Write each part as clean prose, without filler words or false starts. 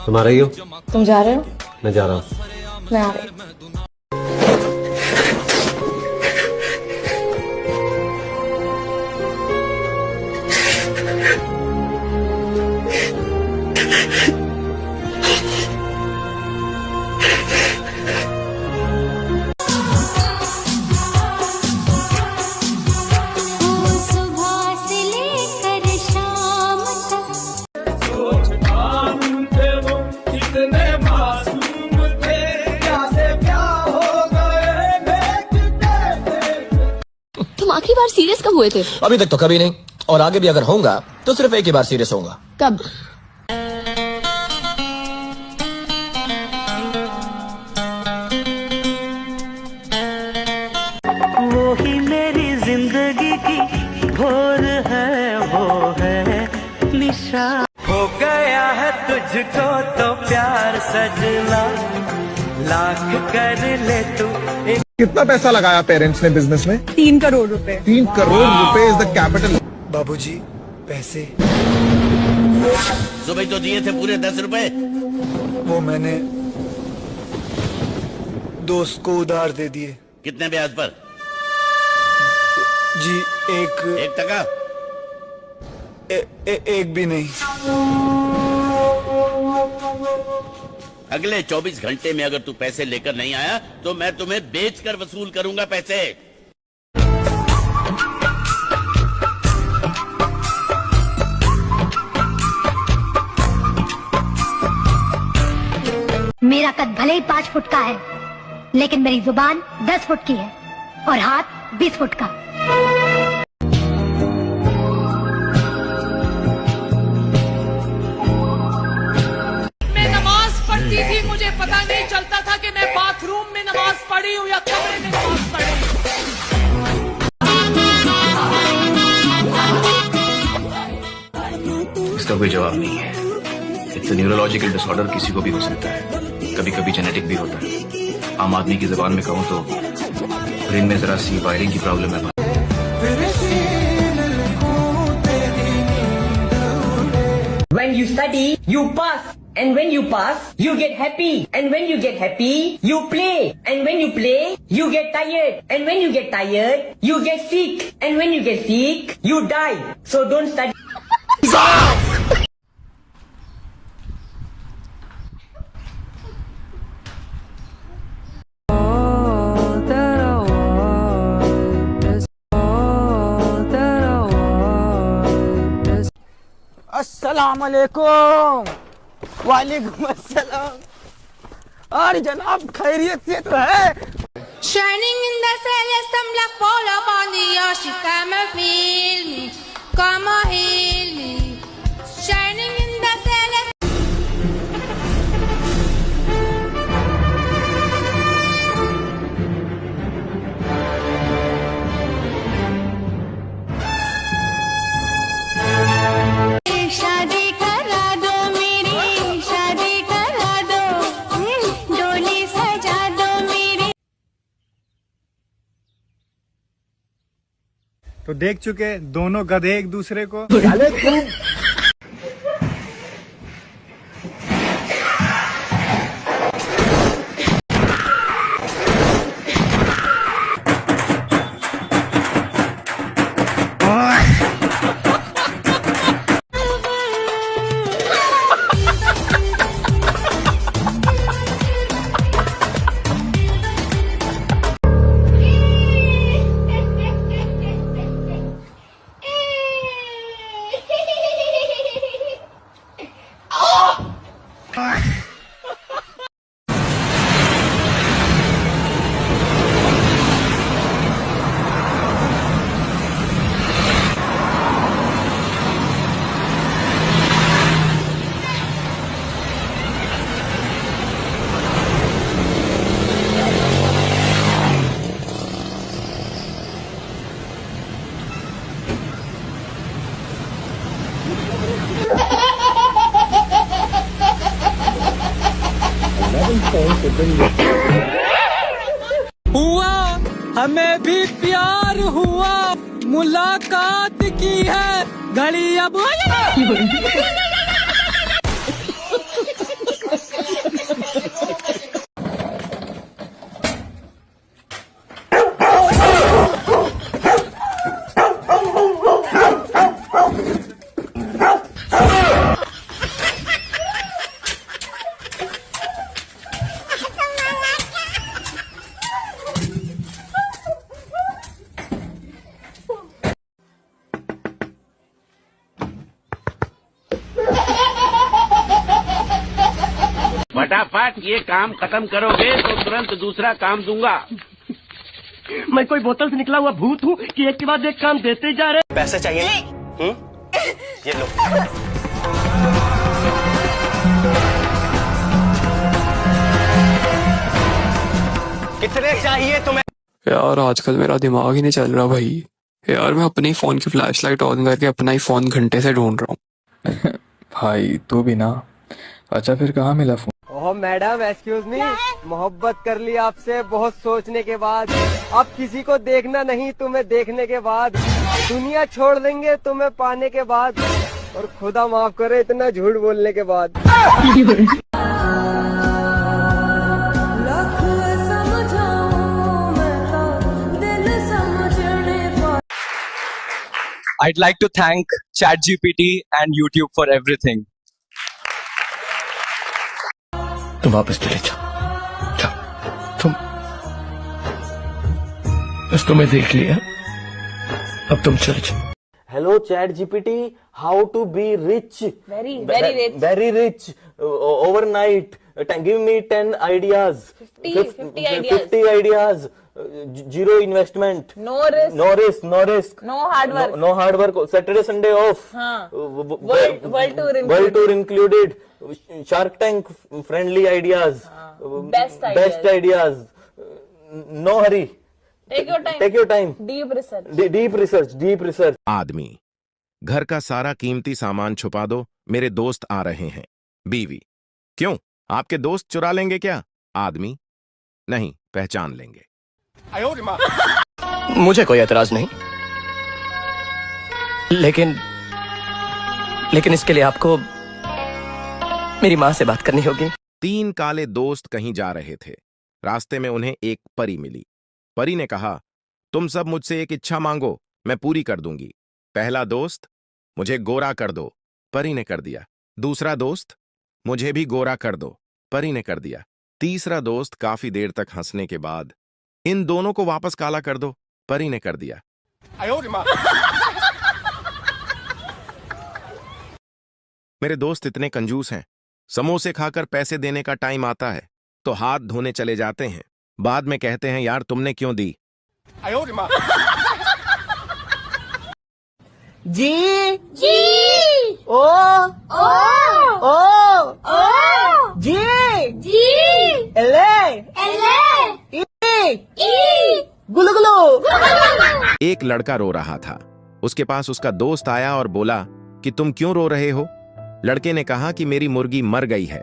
तुम आ रही हो? तुम जा रहे हो? मैं जा रहा हूँ। मैं आ रही हूँ। तुम आखिरी बार सीरियस कब हुए थे? अभी तक तो कभी नहीं, और आगे भी अगर होऊंगा तो सिर्फ एक ही बार सीरियस होऊंगा। कब? वो ही मेरी जिंदगी की भोर है, वो है निशा। हो गया है तुझको तो प्यार सजना, लाख कर ले तू। कितना पैसा लगाया पेरेंट्स ने बिजनेस में? 3 करोड़ रुपए। 3 करोड़ रुपए इज द कैपिटल। बाबूजी पैसे सुबह तो दिए थे पूरे 10 रुपए। वो मैंने दोस्त को उधार दे दिए। कितने ब्याज पर? जी 1 टका? एक भी नहीं। अगले 24 घंटे में अगर तू पैसे लेकर नहीं आया तो मैं तुम्हें बेचकर वसूल करूंगा पैसे। मेरा कद भले ही 5 फुट का है, लेकिन मेरी जुबान 10 फुट की है और हाथ 20 फुट का। मैं नमाज पढ़ती थी, मुझे पता नहीं चलता था कि मैं बाथरूम में नमाज पढ़ी हूँ या कमरे में नमाज पढ़ी। इसका कोई जवाब नहीं है। इट्स न्यूरोलॉजिकल डिसऑर्डर, किसी को भी हो सकता है, कभी कभी जेनेटिक भी होता है। आम आदमी की जुबान में कहूँ तो ब्रेन में जरा सी वायरिंग की प्रॉब्लम है। When you study, you pass, and when you pass, you get happy, and when you get happy, you play, and when you play, you get tired, and when you get tired, you get sick, and when you get sick, you die. So don't study. अस्सलाम वालेकुम। वालेकुम अस्सलाम। और जनाब खैरियत से तो है? Shining in the celestial black ball upon the ocean, come and feel me, come and heal me. Shining in the celestial. शादी करा दो मेरी, शादी करा दो, डोली सजा दो मेरी। तो देख चुके दोनों गधे एक दूसरे को। हुआ, हमें भी प्यार हुआ, मुलाकात की है घड़ी अब। फटाफट ये काम खत्म करोगे तो तुरंत दूसरा काम दूंगा। मैं कोई बोतल से निकला हुआ भूत हूँ कि एक के बाद एक काम देते जा रहे। पैसे चाहिए? ये लो। कितने चाहिए तुम्हें? यार आजकल मेरा दिमाग ही नहीं चल रहा भाई। यार मैं अपने फोन की फ्लैशलाइट ऑन करके अपना ही फोन घंटे से ढूंढ रहा हूँ। भाई तू भी ना। अच्छा फिर कहाँ मिला फोन? ओह मैडम एक्सक्यूज मी, मोहब्बत कर ली आपसे बहुत सोचने के बाद। अब किसी को देखना नहीं तुम्हें देखने के बाद, दुनिया छोड़ देंगे तुम्हें पाने के बाद, और खुदा माफ करे इतना झूठ बोलने के बाद। I'd like to thank ChatGPT and YouTube for everything. तुम वापस चले जाओ। तुम बस तुम्हें देख लिया, अब तुम चले जाओ। Hello ChatGPT, how to be rich? Very rich. Overnight. Give me 10 ideas. 50 ideas. Zero investment. No risk. No hard work. Saturday, Sunday off. World tour included. Shark Tank friendly ideas. Best ideas. No hurry. Take your time. Deep research. आदमी, घर का सारा कीमती सामान छुपा दो, मेरे दोस्त आ रहे हैं। बीवी, क्यों आपके दोस्त चुरा लेंगे क्या? आदमी, नहीं पहचान लेंगे। मुझे कोई एतराज नहीं, लेकिन इसके लिए आपको मेरी माँ से बात करनी होगी। 3 काले दोस्त कहीं जा रहे थे। रास्ते में उन्हें एक परी मिली। परी ने कहा, तुम सब मुझसे एक इच्छा मांगो, मैं पूरी कर दूंगी। पहला दोस्त, मुझे गोरा कर दो। परी ने कर दिया। दूसरा दोस्त, मुझे भी गोरा कर दो। परी ने कर दिया। तीसरा दोस्त काफी देर तक हंसने के बाद, इन दोनों को वापस काला कर दो। परी ने कर दिया। मेरे दोस्त इतने कंजूस हैं, समोसे खाकर पैसे देने का टाइम आता है तो हाथ धोने चले जाते हैं, बाद में कहते हैं यार तुमने क्यों दी। जी ओ जी एले गुलू गुलू। एक लड़का रो रहा था। उसके पास उसका दोस्त आया और बोला कि तुम क्यों रो रहे हो? लड़के ने कहा कि मेरी मुर्गी मर गई है।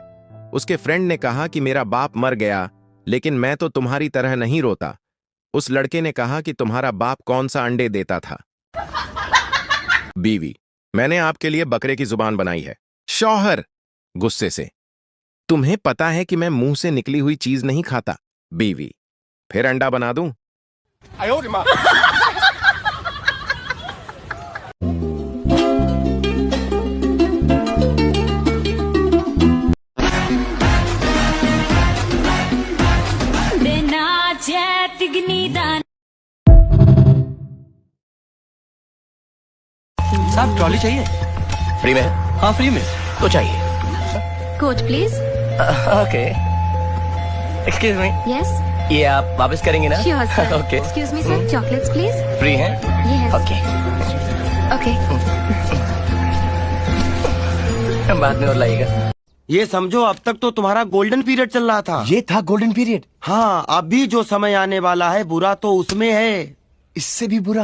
उसके फ्रेंड ने कहा कि मेरा बाप मर गया, लेकिन मैं तो तुम्हारी तरह नहीं रोता। उस लड़के ने कहा कि तुम्हारा बाप कौन सा अंडे देता था? बीवी, मैंने आपके लिए बकरे की जुबान बनाई है। शौहर गुस्से से, तुम्हें पता है कि मैं मुंह से निकली हुई चीज नहीं खाता। बीवी, फिर अंडा बना दूं? साहब ट्रॉली चाहिए? फ्री में? हाँ फ्री में तो चाहिए। Coach please. Okay excuse me. Yes ये आप वापस करेंगे ना? Sure sir. Okay excuse me sir, chocolates please. Free है? Yes okay okay. बाद में और लाइएगा। ये समझो अब तक तो तुम्हारा गोल्डन पीरियड चल रहा था। ये था गोल्डन पीरियड? हाँ, अभी जो समय आने वाला है बुरा तो उसमें है। इससे भी बुरा?